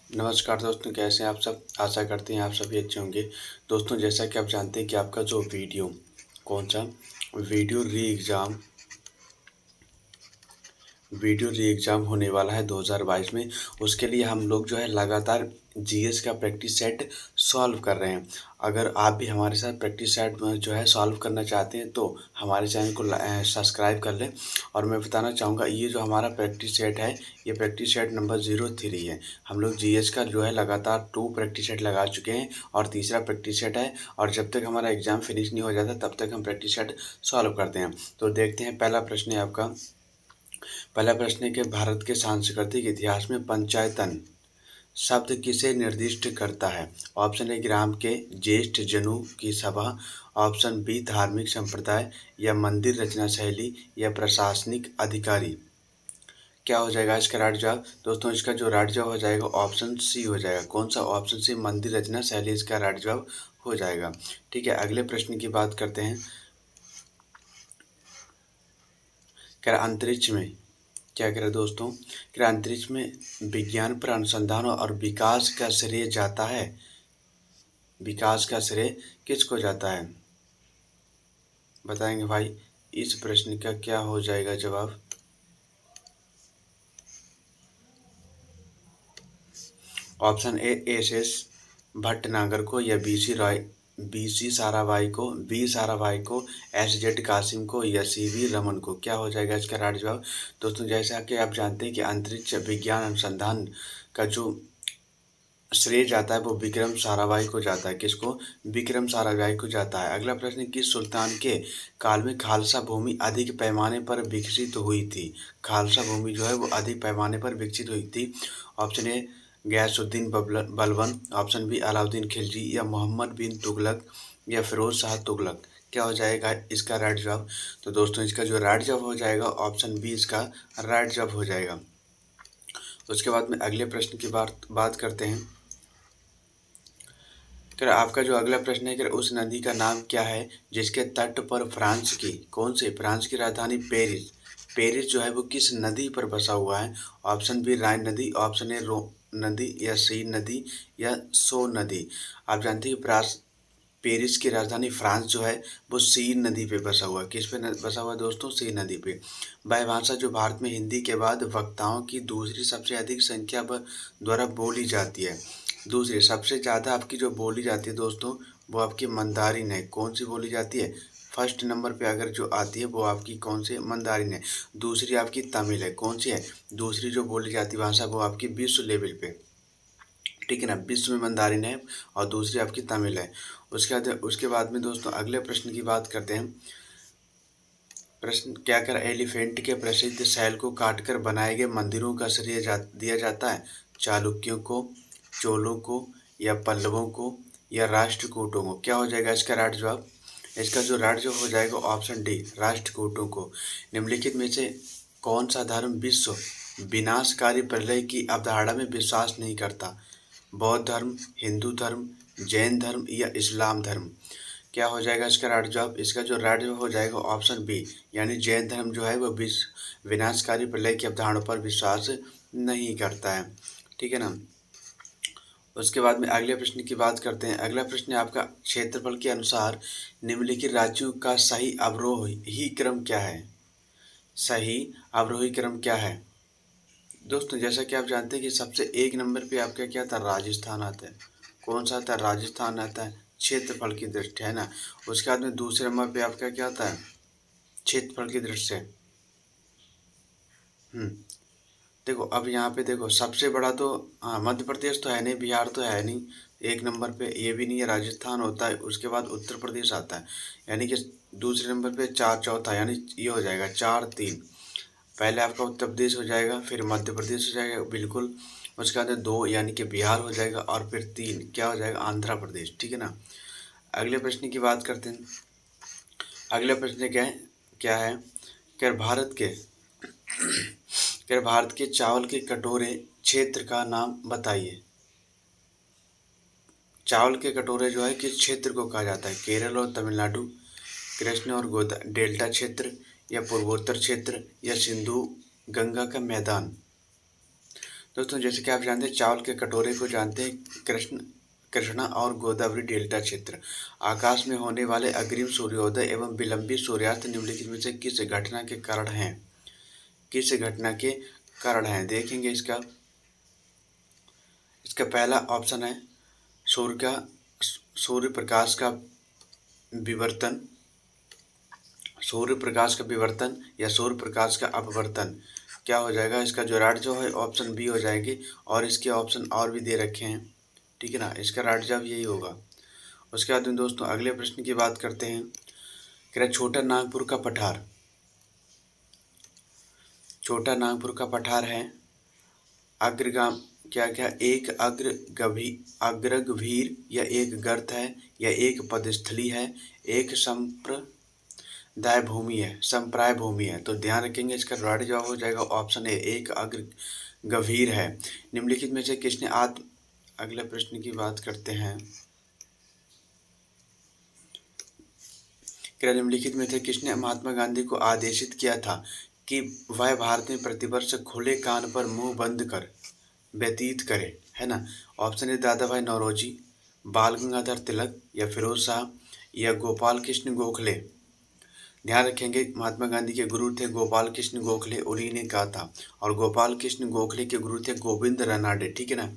नमस्कार दोस्तों, कैसे हैं आप सब। आशा करते हैं आप सभी अच्छे होंगे। दोस्तों, जैसा कि आप जानते हैं कि आपका जो वीडियो कौन सा वीडियो री एग्ज़ाम होने वाला है 2022 में। उसके लिए हम लोग जो है लगातार जीएस का प्रैक्टिस सेट सॉल्व कर रहे हैं। अगर आप भी हमारे साथ प्रैक्टिस सेट में जो है सॉल्व करना चाहते हैं तो हमारे चैनल को सब्सक्राइब कर लें। और मैं बताना चाहूँगा, ये जो हमारा प्रैक्टिस सेट है, ये प्रैक्टिस सेट नंबर 03 है। हम लोग जीएस का जो है लगातार 2 प्रैक्टिस सेट लगा चुके हैं और तीसरा प्रैक्टिस सेट है। और जब तक हमारा एग्ज़ाम फिनिश नहीं हो जाता तब तक हम प्रैक्टिस सेट सॉल्व करते हैं। तो देखते हैं, पहला प्रश्न है कि भारत के सांस्कृतिक इतिहास में पंचायतन शब्द किसे निर्दिष्ट करता है। ऑप्शन ए ग्राम के ज्येष्ठ जनों की सभा, ऑप्शन बी धार्मिक संप्रदाय, या मंदिर रचना शैली, या प्रशासनिक अधिकारी। क्या हो जाएगा इसका राइट जवाब। दोस्तों, इसका जो राइट जवाब हो जाएगा ऑप्शन सी हो जाएगा। कौन सा? ऑप्शन सी, मंदिर रचना शैली इसका राइट जवाब हो जाएगा। ठीक है, अगले प्रश्न की बात करते हैं। क्या अंतरिक्ष में क्या करें दोस्तों, क्या अंतरिक्ष में विज्ञान पर अनुसंधान और विकास का श्रेय जाता है? विकास का श्रेय किसको जाता है, बताएंगे भाई। इस प्रश्न का क्या हो जाएगा जवाब। Option A S S Bhatnagar को, या बी साराभाई को, एस जेड कासिम को, या सी वी रमन को। क्या हो जाएगा इसका राइट जवाब। दोस्तों, जैसा कि आप जानते हैं कि अंतरिक्ष विज्ञान अनुसंधान का जो श्रेय जाता है वो विक्रम साराभाई को जाता है। किसको? विक्रम साराभाई को जाता है। अगला प्रश्न, किस सुल्तान के काल में खालसा भूमि अधिक पैमाने पर विकसित हुई थी? खालसा भूमि जो है वो अधिक पैमाने पर विकसित हुई थी। Option A Ghiyasuddin Balban, option B Alauddin Khilji, या मोहम्मद बिन तुगलक, या फिरोज शाह तुगलक। क्या हो जाएगा इसका राइट जवाब। तो दोस्तों, इसका जो राइट जवाब हो जाएगा ऑप्शन बी इसका राइट जवाब हो जाएगा। उसके बाद में अगले प्रश्न की बात करते हैं। फिर आपका जो अगला प्रश्न है कि उस नदी का नाम क्या है जिसके तट पर फ्रांस की राजधानी पेरिस जो है वो किस नदी पर बसा हुआ है? ऑप्शन बी राइन नदी, ऑप्शन ए रो नदी, या सीन नदी, या सो नदी। आप जानते हैं कि पेरिस की राजधानी फ्रांस जो है वो सीन नदी पे बसा हुआ है। किस पे बसा हुआ है दोस्तों? सीन नदी पे। वह भाषा जो भारत में हिंदी के बाद वक्ताओं की दूसरी सबसे अधिक संख्या द्वारा बोली जाती है। दूसरी सबसे ज़्यादा आपकी जो बोली जाती है दोस्तों, वो आपकी मंदारिन है। कौन सी बोली जाती है? फर्स्ट नंबर पे अगर जो आती है वो आपकी कौन सी? मंदारिन है। दूसरी आपकी तमिल है। कौन सी है दूसरी जो बोली जाती भाषा? वो आपकी विश्व लेवल पे, ठीक है ना, विश्व में मंदारिन है। और दूसरी आपकी तमिल है। उसके बाद में दोस्तों अगले प्रश्न की बात करते हैं। प्रश्न क्या कर एलिफेंट के प्रसिद्ध शैल को काटकर बनाए गए मंदिरों का श्रेय दिया जाता है? चालुक्यों को, चोलों को, या पल्लवों को, या राष्ट्रकूटों को। क्या हो जाएगा इसका राइट जवाब। इसका जो राइट जवाब हो जाएगा ऑप्शन डी, राष्ट्रकूटों को। निम्नलिखित में से कौन सा धर्म विश्व विनाशकारी प्रलय की अवधारणा में विश्वास नहीं करता? बौद्ध धर्म, हिंदू धर्म, जैन धर्म, या इस्लाम धर्म। क्या हो जाएगा इसका राइट जवाब। इसका जो राइट जवाब हो जाएगा ऑप्शन बी, यानी जैन धर्म जो है वो विनाशकारी प्रलय की अवधारणा पर विश्वास नहीं करता है। ठीक है ना। उसके बाद में अगले प्रश्न की बात करते हैं। अगला प्रश्न है आपका, क्षेत्रफल के अनुसार निम्नलिखित राज्यों का सही अवरोही क्रम क्या है? सही अवरोही क्रम क्या है दोस्तों? जैसा कि आप जानते हैं कि सबसे एक नंबर पे आपका क्या था? राजस्थान आता है। कौन सा आता है? राजस्थान आता है, क्षेत्रफल की दृष्टि, है ना। उसके बाद में दूसरे नंबर पे आपका क्या आता है? क्षेत्रफल की दृष्टि से। हम्म देखो, अब यहाँ पे देखो, सबसे बड़ा तो हाँ मध्य प्रदेश तो है नहीं, बिहार तो है नहीं, एक नंबर पे ये भी नहीं है, राजस्थान होता है। उसके बाद उत्तर प्रदेश आता है, यानी कि दूसरे नंबर पे चार, चौथा, यानी ये हो जाएगा 4-3। पहले आपका उत्तर प्रदेश हो जाएगा, फिर मध्य प्रदेश हो जाएगा बिल्कुल। उसके बाद 2 यानी कि बिहार हो जाएगा, और फिर 3 क्या हो जाएगा? आंध्र प्रदेश। ठीक है ना। अगले प्रश्न की बात करते हैं। अगला प्रश्न क्या है कि भारत के चावल के कटोरे क्षेत्र का नाम बताइए। चावल के कटोरे जो है किस क्षेत्र को कहा जाता है? केरल और तमिलनाडु, कृष्ण और गोदा डेल्टा क्षेत्र, या पूर्वोत्तर क्षेत्र, या सिंधु गंगा का मैदान। दोस्तों जैसे कि आप जानते हैं, चावल के कटोरे को जानते हैं, कृष्णा और गोदावरी डेल्टा क्षेत्र। आकाश में होने वाले अग्रिम सूर्योदय एवं विलंबित सूर्यास्त निम्नलिखित में से किस घटना के कारण हैं? किस घटना के कारण हैं? देखेंगे इसका पहला ऑप्शन है सूर्य प्रकाश का विवर्तन, या सूर्य प्रकाश का अपवर्तन। क्या हो जाएगा? इसका जो राइट जवाब है ऑप्शन बी हो जाएगी, और इसके ऑप्शन और भी दे रखे हैं, ठीक है ना। इसका राइट जवाब यही होगा। उसके बाद में दोस्तों अगले प्रश्न की बात करते हैं। छोटा नागपुर का पठार है अग्रगाम क्या क्या? एक अग्रगभीर, या एक गर्त है, या एक पदस्थली है, एक संप्राय भूमि है। तो ध्यान रखेंगे, इसका राइट जवाब हो जाएगा ऑप्शन ए, एक अग्र गंभीर है। निम्नलिखित में से किसने अगले प्रश्न की बात करते हैं। निम्नलिखित में से किसने महात्मा गांधी को आदेशित किया था कि वह भारत में प्रतिवर्ष खुले कान पर मुंह बंद कर व्यतीत करे, है ना। ऑप्शन ए, दादा भाई नौरोजी, बाल गंगाधर तिलक, या फिरोज शाह, या गोपाल कृष्ण गोखले। ध्यान रखेंगे, महात्मा गांधी के गुरु थे गोपाल कृष्ण गोखले, उन्हीं ने कहा था। और गोपाल कृष्ण गोखले के गुरु थे गोविंद रनाडे, ठीक है ना।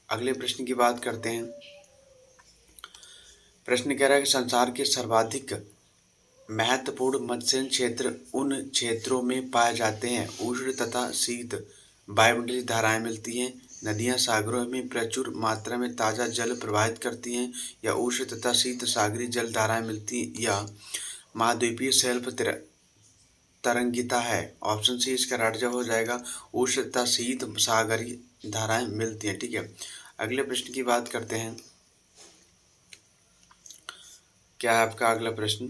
अगले प्रश्न की बात करते हैं। प्रश्न कह रहा है कि संसार के सर्वाधिक महत्वपूर्ण मत्स्य क्षेत्र उन क्षेत्रों में पाए जाते हैं उष्ण तथा शीत वायुमंडलीय धाराएं मिलती हैं, नदियां सागरों में प्रचुर मात्रा में ताज़ा जल प्रवाहित करती हैं, या उष्ण तथा शीत सागरीय जल धाराएं मिलती, या महाद्वीपीय शेल्फ तरंगिता है। ऑप्शन सी इसका राइट जवाब हो जाएगा, उष्ण तथा शीत सागरीय धाराएं मिलती हैं, ठीक है। अगले प्रश्न की बात करते हैं। क्या है आपका अगला प्रश्न?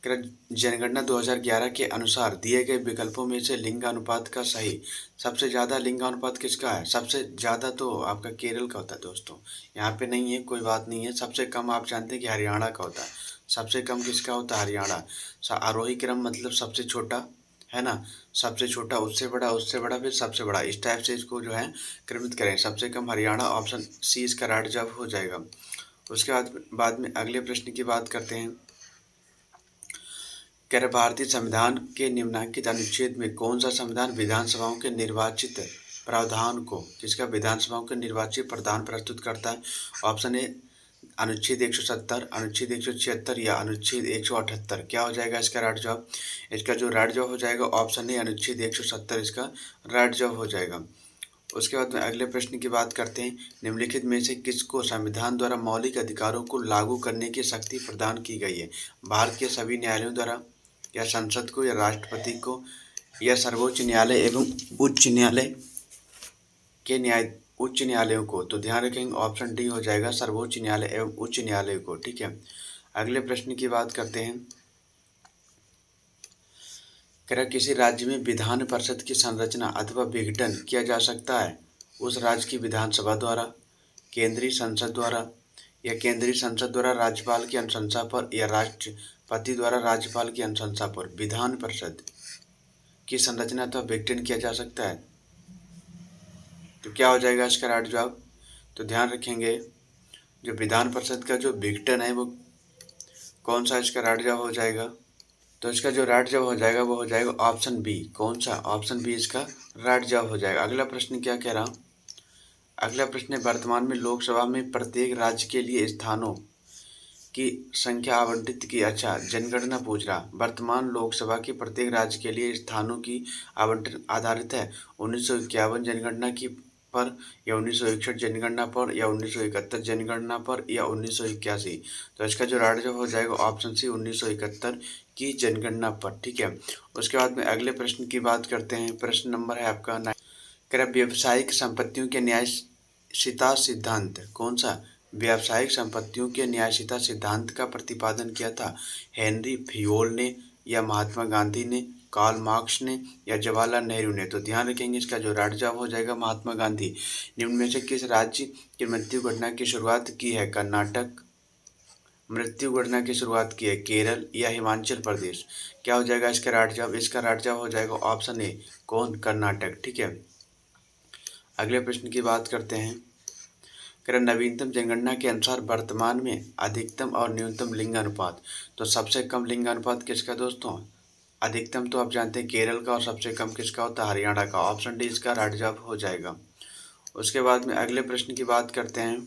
जनगणना 2011 के अनुसार दिए गए विकल्पों में से लिंगानुपात का सही सबसे ज़्यादा लिंगानुपात किसका है? सबसे ज़्यादा तो आपका केरल का होता है दोस्तों, यहाँ पे नहीं है, कोई बात नहीं है। सबसे कम आप जानते हैं कि हरियाणा का होता है। सबसे कम किसका होता है? हरियाणा। आरोही क्रम मतलब सबसे छोटा, है ना, सबसे छोटा, उससे बड़ा, फिर सबसे बड़ा, इस टाइप से इसको जो है क्रमित करें। सबसे कम हरियाणा, ऑप्शन सी इसका राइट जवाब हो जाएगा। उसके बाद में अगले प्रश्न की बात करते हैं। भारतीय संविधान के निम्नलिखित अनुच्छेद में कौन सा संविधान विधानसभाओं के निर्वाचित प्रावधान को विधानसभाओं के निर्वाचित प्रावधान प्रस्तुत करता है? ऑप्शन ए, अनुच्छेद 170, अनुच्छेद 176, या अनुच्छेद 178। क्या हो जाएगा इसका राइट जवाब? इसका जो राइट जवाब हो जाएगा ऑप्शन ए, अनुच्छेद 170 इसका राइट जवाब हो जाएगा। उसके बाद में अगले प्रश्न की बात करते हैं। निम्नलिखित में से किसको संविधान द्वारा मौलिक अधिकारों को लागू करने की शक्ति प्रदान की गई है? भारत के सभी न्यायालयों द्वारा, या संसद को, या राष्ट्रपति को, या सर्वोच्च न्यायालय एवं उच्च न्यायालयों को? तो ध्यान रखेंगे, ऑप्शन डी हो जाएगा, सर्वोच्च न्यायालय एवं उच्च न्यायालय को, ठीक है। अगले प्रश्न की बात करते हैं। किसी राज्य में विधान परिषद की संरचना अथवा विघटन किया जा सकता है उस राज्य की विधानसभा द्वारा, केंद्रीय संसद द्वारा, या केंद्रीय संसद द्वारा राज्यपाल की अनुशंसा पर, या राष्ट्रपति द्वारा राज्यपाल की अनुशंसा पर विधान परिषद की संरचना अथवा विघटन किया जा सकता है। तो क्या हो जाएगा इसका राइट जवाब? तो ध्यान रखेंगे, जो विधान परिषद का जो विघटन है वो कौन सा इसका राइट जवाब हो जाएगा? तो इसका जो राइट जवाब हो जाएगा वो हो जाएगा ऑप्शन बी। कौन सा? ऑप्शन बी इसका राइट जवाब हो जाएगा। अगला प्रश्न क्या कह रहा हूँ? अगला प्रश्न है, वर्तमान में लोकसभा में प्रत्येक राज्य के लिए स्थानों की संख्या आवंटित की। अच्छा, जनगणना पूछ रहा, वर्तमान लोकसभा के प्रत्येक राज्य के लिए स्थानों की आवंटन आधारित है 1951 जनगणना की पर, या 1961 जनगणना पर, या 1971 जनगणना पर, या 1981। तो इसका जो राइट जवाब हो जाएगा ऑप्शन सी, 1971 की जनगणना पर, ठीक है। उसके बाद में अगले प्रश्न की बात करते हैं। प्रश्न नंबर है आपका 9। व्यावसायिक संपत्तियों के न्यायशीता सिद्धांत कौन सा व्यावसायिक संपत्तियों के न्यायशीता सिद्धांत का प्रतिपादन किया था? हेनरी फियोल ने, या महात्मा गांधी ने, कार्ल मार्क्स ने, या जवाहरलाल नेहरू ने? तो ध्यान रखेंगे, इसका जो राइट जवाब हो जाएगा महात्मा गांधी। निम्न में से किस राज्य की मृत्यु घटना की शुरुआत की है? कर्नाटक। मृत्यु गणना की शुरुआत की है केरल, या हिमाचल प्रदेश? क्या हो जाएगा इसका राइट जवाब? इसका राइट जवाब हो जाएगा ऑप्शन ए, कौन? कर्नाटक, ठीक है। अगले प्रश्न की बात करते हैं। नवीनतम जनगणना के अनुसार वर्तमान में अधिकतम और न्यूनतम लिंग अनुपात। तो सबसे कम लिंग अनुपात किसका दोस्तों? अधिकतम तो आप जानते हैं केरल का, और सबसे कम किसका होता है? हरियाणा का। ऑप्शन डी इसका राइट जवाब हो जाएगा। उसके बाद में अगले प्रश्न की बात करते हैं।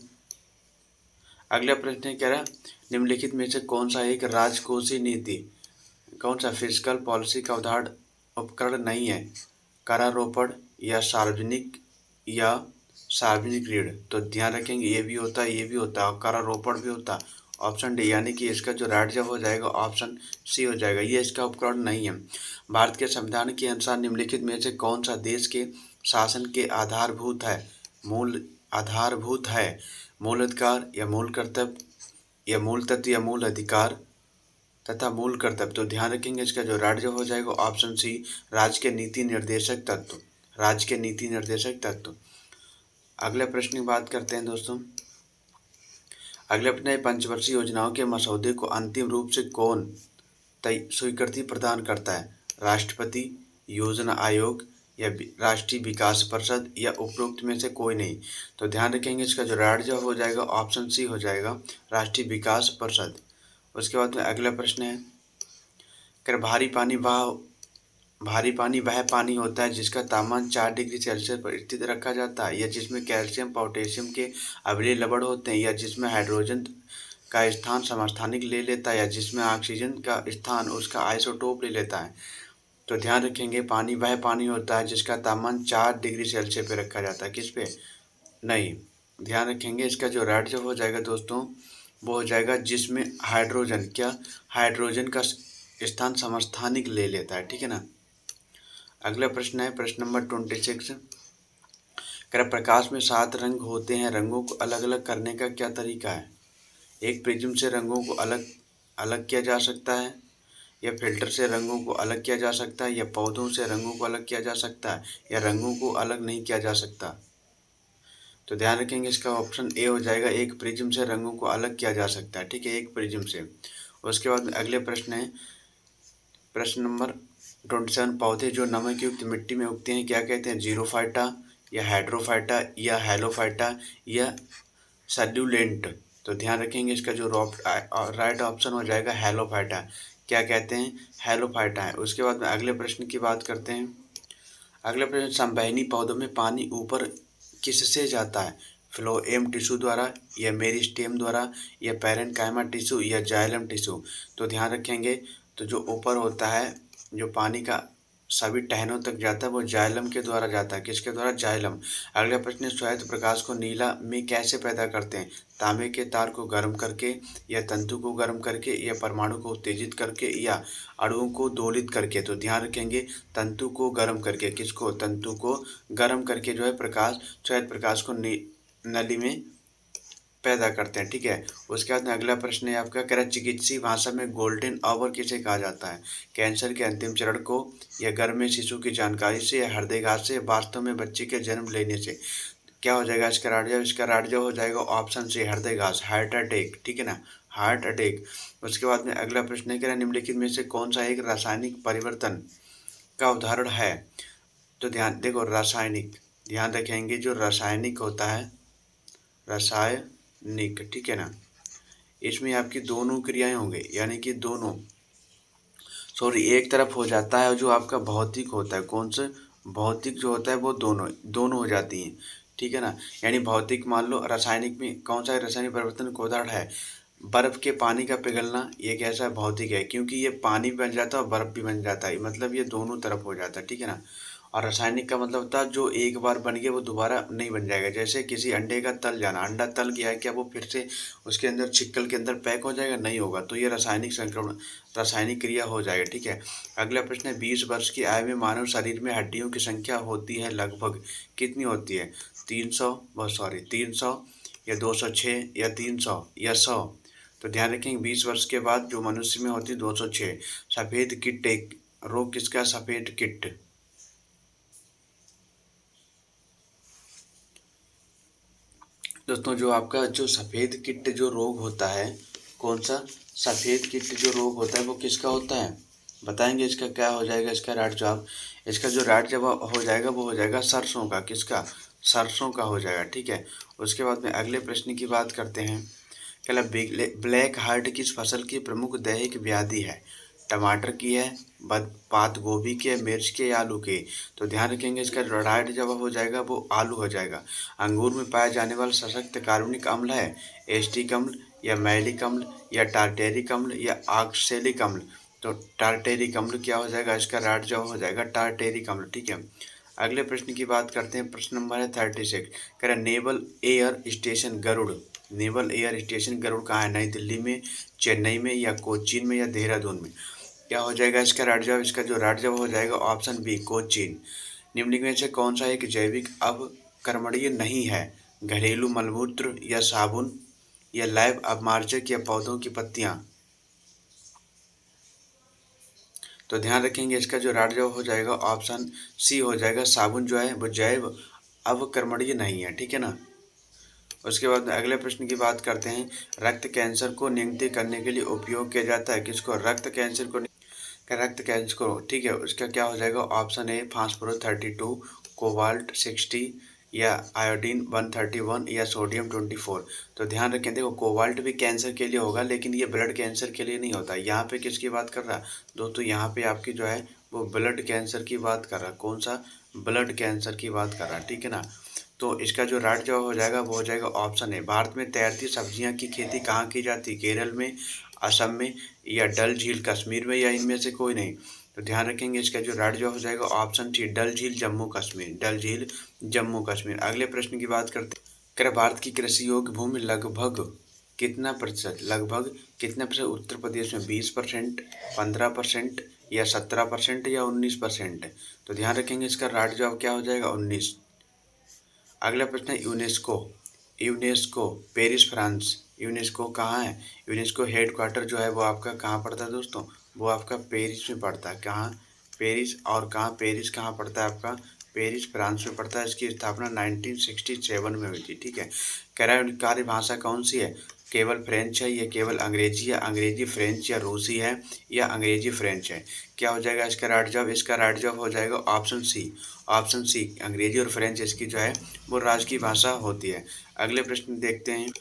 अगला प्रश्न कह रहा है निम्नलिखित में से कौन सा एक राजकोषीय नीति, कौन सा फिस्कल पॉलिसी का उदाहरण उपकरण नहीं है? करारोपण या सार्वजनिक ऋण। तो ध्यान रखेंगे ये भी होता है, ये भी होता है, और करारोपण भी होता है। ऑप्शन डी यानी कि इसका जो राइट जवाब हो जाएगा ऑप्शन सी हो जाएगा, ये इसका उपकरण नहीं है। भारत के संविधान के अनुसार निम्नलिखित में से कौन सा देश के शासन के आधारभूत है? मूल अधिकार या मूल कर्तव्य या मूल तत्व या मूल अधिकार तथा मूल कर्तव्य। तो ध्यान रखेंगे इसका जो राइट जवाब हो जाएगा ऑप्शन सी, राज्य के नीति निर्देशक तत्व। राज्य के नीति निर्देशक तत्व। अगले प्रश्न की बात करते हैं दोस्तों। अगले अपने पंचवर्षीय योजनाओं के मसौदे को अंतिम रूप से कौन स्वीकृति प्रदान करता है? राष्ट्रपति, योजना आयोग या राष्ट्रीय विकास परिषद या उपरोक्त में से कोई नहीं। तो ध्यान रखेंगे इसका जो राइट जवाब हो जाएगा ऑप्शन सी हो जाएगा, राष्ट्रीय विकास परिषद। उसके बाद में अगला प्रश्न है कि भारी पानी वह पानी होता है जिसका तापमान 4 डिग्री सेल्सियस पर स्थित रखा जाता है, या जिसमें कैल्शियम पोटेशियम के अम्लीय लवण होते हैं, या जिसमें हाइड्रोजन का स्थान समस्थानिक ले लेता है, या जिसमें ऑक्सीजन का स्थान उसका आइसोटोप ले लेता है। तो ध्यान रखेंगे पानी वह पानी होता है जिसका तापमान 4 डिग्री सेल्सियस पे रखा जाता है। किस पे? नहीं। ध्यान रखेंगे इसका जो राइट जवाब हो जाएगा दोस्तों वो हो जाएगा जिसमें हाइड्रोजन का स्थान समस्थानिक ले लेता है। ठीक है ना। अगला प्रश्न है प्रश्न नंबर 26। प्रकाश में 7 रंग होते हैं, रंगों को अलग अलग करने का क्या तरीका है? एक प्रिज्म से रंगों को अलग किया जा सकता है, या फिल्टर से रंगों को अलग किया जा सकता है, या पौधों से रंगों को अलग किया जा सकता है, या रंगों को अलग नहीं किया जा सकता। तो ध्यान रखेंगे इसका ऑप्शन ए हो जाएगा, एक प्रिज्म से रंगों को अलग किया जा सकता है। ठीक है, एक प्रिज्म से। उसके बाद अगले प्रश्न है प्रश्न नंबर 27। पौधे जो नमक युक्त मिट्टी में उगते हैं क्या कहते हैं? जीरोफाइटा या हाइड्रोफाइटा या हेलोफाइटा या सल्यूलेंट। तो ध्यान रखेंगे इसका जो राइट ऑप्शन हो जाएगा हेलोफाइटा। क्या कहते हैं? हेलोफाइटा है। उसके बाद में अगले प्रश्न की बात करते हैं। अगला प्रश्न संवहनी पौधों में पानी ऊपर किससे जाता है? फ्लोएम टिश्यू द्वारा, या मेरिस्टेम द्वारा, या पैरेन्काइमा टिश्यू, या जाइलम टिश्यू। तो ध्यान रखेंगे तो जो ऊपर होता है जो पानी का सभी टहनों तक जाता है वो जाइलम के द्वारा जाता है। किसके द्वारा? जाइलम। अगला प्रश्न है श्वेत प्रकाश को नीला में कैसे पैदा करते हैं? तांबे के तार को गर्म करके, या तंतु को गर्म करके, या परमाणु को उत्तेजित करके, या अणुओं को दोलित करके। तो ध्यान रखेंगे तंतु को गर्म करके। किसको? तंतु को गर्म करके जो है श्वेत प्रकाश को नली में पैदा करते हैं। ठीक है। उसके बाद में अगला प्रश्न है आपका कह रहा है चिकित्सीय भाषा में गोल्डन आवर किसे कहा जाता है? कैंसर के अंतिम चरण को, या गर्भ में शिशु की जानकारी से, या हृदयघात से, वास्तव में बच्चे के जन्म लेने से। क्या हो जाएगा इसका राइट जवाब? इसका राइट जवाब हो जाएगा ऑप्शन से हृदयघात, हार्ट अटैक। ठीक है ना, हार्ट अटैक। उसके बाद में अगला प्रश्न है कह रहा है निम्नलिखित में से कौन सा एक रासायनिक परिवर्तन का उदाहरण है? तो देखो रासायनिक, ध्यान रखेंगे जो रासायनिक होता है रासायनिक, ठीक है ना, इसमें आपकी दोनों क्रियाएं होंगे, यानी कि एक तरफ हो जाता है, और जो आपका भौतिक होता है, कौन सा भौतिक जो होता है वो दोनों हो जाती हैं। ठीक है ना, यानी भौतिक मान लो रासायनिक में कौन सा रासायनिक परिवर्तन का उदाहरण है? बर्फ के पानी का पिघलना, ये कैसा भौतिक है? क्योंकि ये पानी भी बन जाता है और बर्फ भी बन जाता है, मतलब ये दोनों तरफ हो जाता है। ठीक है ना। और रासायनिक का मतलब होता है जो एक बार बन गया वो दोबारा नहीं बन जाएगा। जैसे किसी अंडे का तल जाना, अंडा तल गया है, क्या वो फिर से उसके अंदर छिक्कल के अंदर पैक हो जाएगा? नहीं होगा। तो ये रासायनिक क्रिया हो जाएगा। ठीक है। अगला प्रश्न है 20 वर्ष की आयु में मानव शरीर में हड्डियों की संख्या होती है लगभग कितनी होती है? 300 या 206 या 300 या 100। तो ध्यान रखेंगे 20 वर्ष के बाद जो मनुष्य में होती है 206। सफ़ेद किट एक रोग किसका? सफ़ेद किट। दोस्तों जो आपका जो सफ़ेद किट जो रोग होता है, कौन सा सफ़ेद किट जो रोग होता है वो किसका होता है? बताएंगे इसका क्या हो जाएगा इसका राइट जवाब? इसका जो राइट जवाब हो जाएगा वो हो जाएगा सरसों का। किसका? सरसों का हो जाएगा, ठीक है। उसके बाद में अगले प्रश्न की बात करते हैं। कहला ब्लैक हार्ट किस फसल की प्रमुख दैहिक व्याधि है? टमाटर की है, पात गोभी की है, मिर्च के या आलू की? तो ध्यान रखेंगे इसका जो राइट जवाब हो जाएगा वो आलू हो जाएगा। अंगूर में पाया जाने वाला सशक्त कार्बनिक अम्ल है एस्टिक अम्ल या मैलिक अम्ल या टार्टेरिक अम्ल या ऑक्सैलिक अम्ल? तो टार्टेरिक अम्ल क्या हो जाएगा, इसका राइट जवाब हो जाएगा टार्टेरिक अम्ल, ठीक है। अगले प्रश्न की बात करते हैं। प्रश्न नंबर है 36। कह रहा naval air station Garud, naval air station Garud कहाँ है? नई दिल्ली में, चेन्नई में या कोचीन में या देहरादून में? क्या हो जाएगा इसका राइट जवाब? इसका जो राइट जवाब हो जाएगा ऑप्शन बी कोचीन। निम्नलिखित में से कौन सा एक जैविक अवक्रमणीय नहीं है? घरेलू मलमूत्र या साबुन या लैब अपमार्जक या पौधों की पत्तियां? तो ध्यान रखेंगे इसका जो राइट जवाब हो जाएगा ऑप्शन सी हो जाएगा। साबुन जो है वो जैव अवक्रमणीय नहीं है, ठीक है ना। उसके बाद अगले प्रश्न की बात करते हैं। रक्त कैंसर को नियंत्रित करने के लिए उपयोग किया जाता है किसको? रक्त कैंसर को, ठीक है। उसका क्या हो जाएगा? ऑप्शन ए फास्फोरस 32, कोबाल्ट 60 या आयोडीन 131 या सोडियम 24? तो ध्यान रखें, देखो कोबाल्ट भी कैंसर के लिए होगा लेकिन ये ब्लड कैंसर के लिए नहीं होता। यहाँ पे किसकी बात कर रहा है दोस्तों? यहाँ पे आपकी जो है वो ब्लड कैंसर की बात कर रहा है। कौन सा? ब्लड कैंसर की बात कर रहा है, ठीक है ना। तो इसका जो राइट जवाब हो जाएगा वो हो जाएगा ऑप्शन है। भारत में तैरती सब्जियां की खेती कहाँ की जाती है? केरल में, असम में या डल झील कश्मीर में या इनमें से कोई नहीं? तो ध्यान रखेंगे इसका जो राइट जवाब हो जाएगा ऑप्शन सी डल झील जम्मू कश्मीर, डल झील जम्मू कश्मीर। अगले प्रश्न की बात करते हैं। क्या भारत की कृषि योग्य भूमि लगभग कितना प्रतिशत, लगभग कितना प्रतिशत? उत्तर प्रदेश में 20%, 15% या 17% या 19%? तो ध्यान रखेंगे इसका राइट जवाब क्या हो जाएगा? 19। अगला प्रश्न है UNESCO, UNESCO Paris France, UNESCO कहाँ है? यूनेस्को हेड क्वार्टर जो है वो आपका कहाँ पड़ता है दोस्तों? वो आपका पेरिस में पड़ता है। कहाँ? पेरिस। और कहाँ? पेरिस कहाँ पड़ता है आपका? पेरिस फ्रांस में पड़ता है। इसकी स्थापना 1967 में हुई थी, ठीक है। कह रहा है कार्य भाषा कौन सी है? केवल फ्रेंच है या केवल अंग्रेजी है? अंग्रेजी फ्रेंच या रूसी है या अंग्रेजी फ्रेंच है? क्या हो जाएगा इसका राइट जवाब? इसका राइट जवाब हो जाएगा ऑप्शन सी, ऑप्शन सी अंग्रेजी और फ्रेंच इसकी जो है वो राज्य की भाषा होती है। अगले प्रश्न देखते हैं।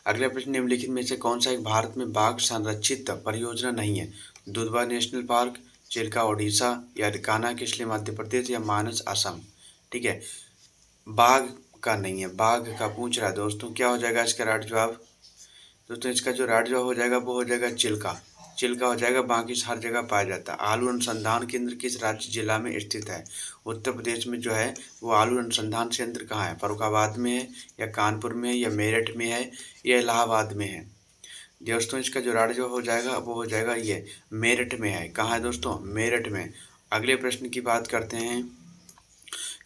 अगला प्रश्न निम्नलिखित में से कौन सा एक भारत में बाघ संरक्षित परियोजना नहीं है? दुधवा नेशनल पार्क, चिल्का ओडिशा या कान्हा किसली मध्य प्रदेश या मानस असम? ठीक है, बाघ का नहीं है, बाघ का पूछ रहा है दोस्तों। क्या हो जाएगा इसका राइट जवाब? दोस्तों इसका जो राइट जवाब हो जाएगा वो हो जाएगा चिल्का, चिल्का हो जाएगा। बाकी हर जगह पाया जाता है। आलू अनुसंधान केंद्र किस राज्य जिला में स्थित है? उत्तर प्रदेश में जो है वो आलू अनुसंधान केंद्र कहाँ है? फर्रुखाबाद में है या कानपुर में है या मेरठ में है या इलाहाबाद में है? दोस्तों इसका जो राइट जवाब हो जाएगा वो हो जाएगा ये मेरठ में है। कहाँ है दोस्तों? मेरठ में। अगले प्रश्न की बात करते हैं।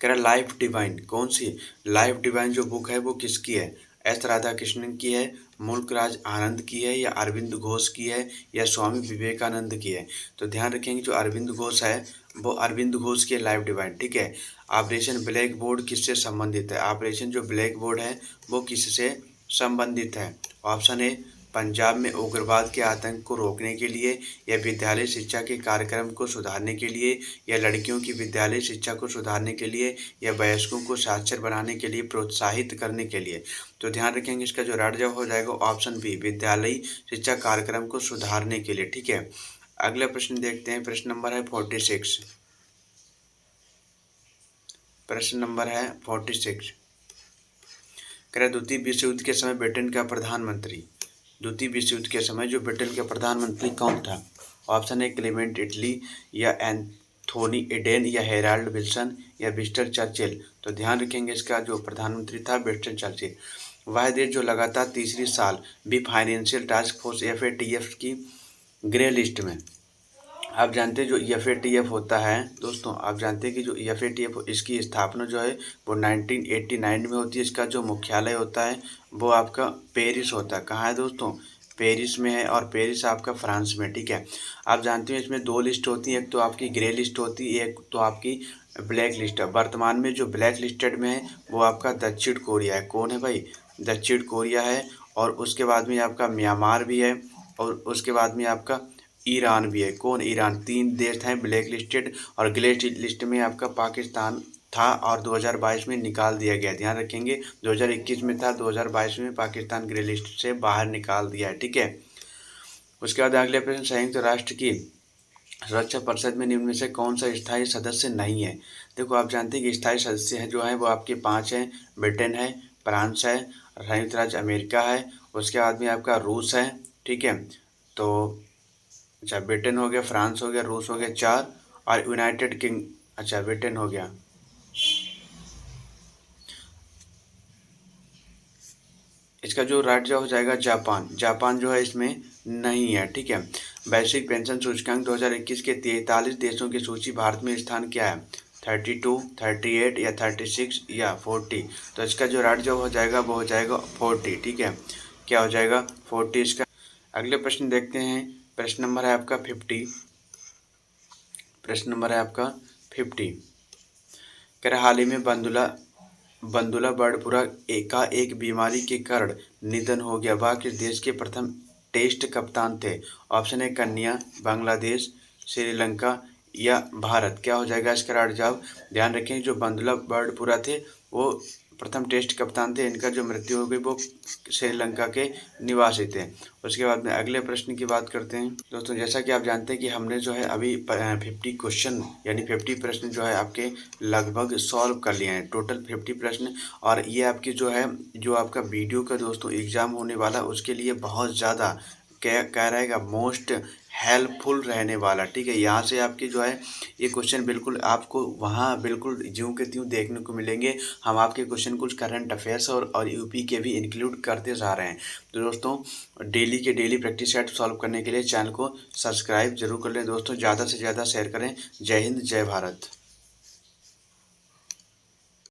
कह रहा लाइफ डिवाइन कौन सी? लाइफ डिवाइन जो बुक है वो किसकी है? एस राधाकृष्णन की है, मुल्क राज आनंद की है या अरविंद घोष की है या स्वामी विवेकानंद की है? तो ध्यान रखेंगे जो अरविंद घोष है वो अरविंद घोष की लाइफ डिवाइन, ठीक है। ऑपरेशन ब्लैक बोर्ड किससे संबंधित है? ऑपरेशन जो ब्लैक बोर्ड है वो किससे संबंधित है? ऑप्शन ए पंजाब में उग्रवाद के आतंक को रोकने के लिए या विद्यालय शिक्षा के कार्यक्रम को सुधारने के लिए या लड़कियों की विद्यालय शिक्षा को सुधारने के लिए या वयस्कों को साक्षर बनाने के लिए प्रोत्साहित करने के लिए? तो ध्यान रखेंगे इसका जो राइट जवाब हो जाएगा ऑप्शन बी विद्यालय शिक्षा कार्यक्रम को सुधारने के लिए, ठीक है। अगला प्रश्न देखते हैं। प्रश्न नंबर है 46। प्रश्न नंबर है 46। कह रहा द्वितीय विश्व युद्ध के समय ब्रिटेन का प्रधानमंत्री, द्वितीय विश्व युद्ध के समय जो ब्रिटेन के प्रधानमंत्री कौन था? ऑप्शन ए क्लेमेंट इटली या एंथोनी एडेन या हेराल्ड विल्सन या विंस्टन चर्चिल? तो ध्यान रखेंगे इसका जो प्रधानमंत्री था विंस्टन चर्चिल। वह देश जो लगातार तीसरी साल भी फाइनेंशियल टास्क फोर्स FATF की ग्रे लिस्ट में, आप जानते हैं जो FATF होता है दोस्तों, आप जानते हैं कि जो FATF इसकी स्थापना जो है वो 1989 में होती है। इसका जो मुख्यालय होता है वो आपका पेरिस होता है। कहाँ है दोस्तों? पेरिस में है और पेरिस आपका फ्रांस में, ठीक है। आप जानते हैं इसमें दो लिस्ट होती है, एक तो आपकी ग्रे लिस्ट होती है, एक तो आपकी ब्लैक लिस्ट है। वर्तमान में जो ब्लैक लिस्टेड में है वो आपका दक्षिण कोरिया है। कौन है भाई? दक्षिण कोरिया है। और उसके बाद में आपका म्यांमार भी है और उसके बाद में आपका ईरान भी है। कौन? ईरान। तीन देश हैं ब्लैक लिस्टेड और ग्रे लिस्ट में आपका पाकिस्तान था और 2022 में निकाल दिया गया। ध्यान रखेंगे 2021 में था, 2022 में पाकिस्तान ग्रे लिस्ट से बाहर निकाल दिया है, ठीक है। उसके बाद अगले प्रश्न, संयुक्त राष्ट्र की सुरक्षा परिषद में निम्न में से कौन सा स्थायी सदस्य नहीं है। देखो आप जानते हैं कि स्थायी सदस्य है जो है वो आपके 5 हैं। ब्रिटेन है, फ्रांस है, संयुक्त राज्य अमेरिका है, उसके बाद में आपका रूस है, ठीक है। तो अच्छा, ब्रिटेन हो गया, फ्रांस हो गया, रूस हो गया 4, और यूनाइटेड किंग, अच्छा ब्रिटेन हो गया। इसका जो राज्य हो जाएगा जापान। जापान जो है इसमें नहीं है, ठीक है। वैश्विक पेंशन सूचकांक 2021 के 43 देशों की सूची, भारत में स्थान क्या है, 32, 38 या 36 या 40। तो इसका जो राज्य हो जाएगा वो हो जाएगा 40, ठीक है। क्या हो जाएगा, 40 इसका। अगले प्रश्न देखते हैं। प्रश्न नंबर है आपका 50। प्रश्न नंबर है आपका 50। कह रहा हाल ही में बंदुला बर्डपुरा का एक बीमारी के कारण निधन हो गया। वह किस देश के प्रथम टेस्ट कप्तान थे। ऑप्शन है कन्या, बांग्लादेश, श्रीलंका या भारत। क्या हो जाएगा इसका राइट जवाब। ध्यान रखें जो बंदुला बर्डपुरा थे वो प्रथम टेस्ट कप्तान थे। इनका जो मृत्यु हो गई वो श्रीलंका के निवासी थे। उसके बाद में अगले प्रश्न की बात करते हैं। दोस्तों जैसा कि आप जानते हैं कि हमने जो है अभी 50 क्वेश्चन यानी 50 प्रश्न जो है आपके लगभग सॉल्व कर लिए हैं। टोटल 50 प्रश्न, और ये आपकी जो है जो आपका वीडियो का दोस्तों एग्ज़ाम होने वाला उसके लिए बहुत ज़्यादा क्या रहेगा, मोस्ट हेल्पफुल रहने वाला, ठीक है। यहाँ से आपकी जो है ये क्वेश्चन बिल्कुल आपको वहाँ बिल्कुल ज्यों के त्यों देखने को मिलेंगे। हम आपके क्वेश्चन कुछ करंट अफेयर्स और यूपी के भी इंक्लूड करते जा रहे हैं। तो दोस्तों डेली के डेली प्रैक्टिस सेट सॉल्व करने के लिए चैनल को सब्सक्राइब जरूर कर लें दोस्तों, ज़्यादा से ज़्यादा शेयर करें। जय हिंद, जय भारत।